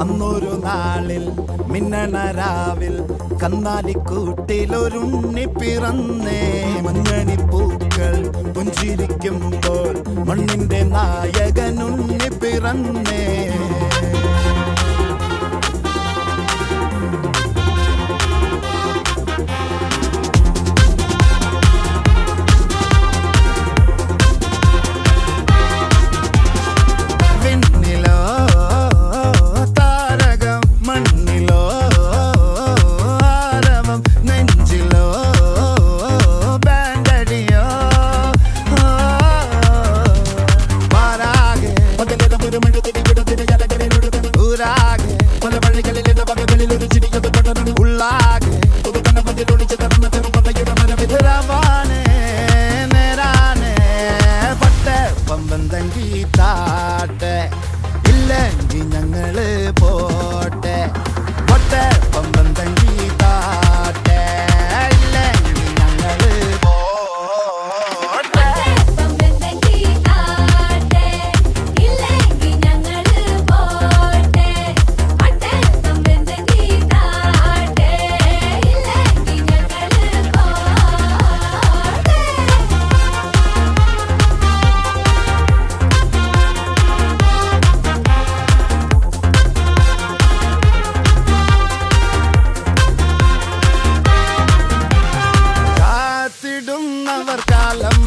അന്നൊരു നാളിൽ മിന്നണരാവിൽ കന്നാലിക്കൂട്ടിലൊരുണ്ണി പിറന്നേ. മഞ്ഞണിപ്പൂക്കൾ പുഞ്ചിരിക്കുമ്പോൾ മണ്ണിന്റെ നായകനുണ്ണി പിറന്നേ. ഇല്ലെങ്കിൽ ഞങ്ങള് പോട്ടെ പൊട്ടെ പമ്പം തങ്കി താട്ടെ. ഇല്ലെങ്കിൽ ഞങ്ങള് പോട്ടെ പമ്പം തങ്കി താട്ടെ. ഇല്ലെങ്കിൽ ഞങ്ങള് പോട്ടെ പൊട്ടെ പമ്പം തങ്കി താട്ടെ. ഇല്ലെങ്കിൽ ഞങ്ങള് പോട്ടെ. കാത്തിടുന്നവർ കാലം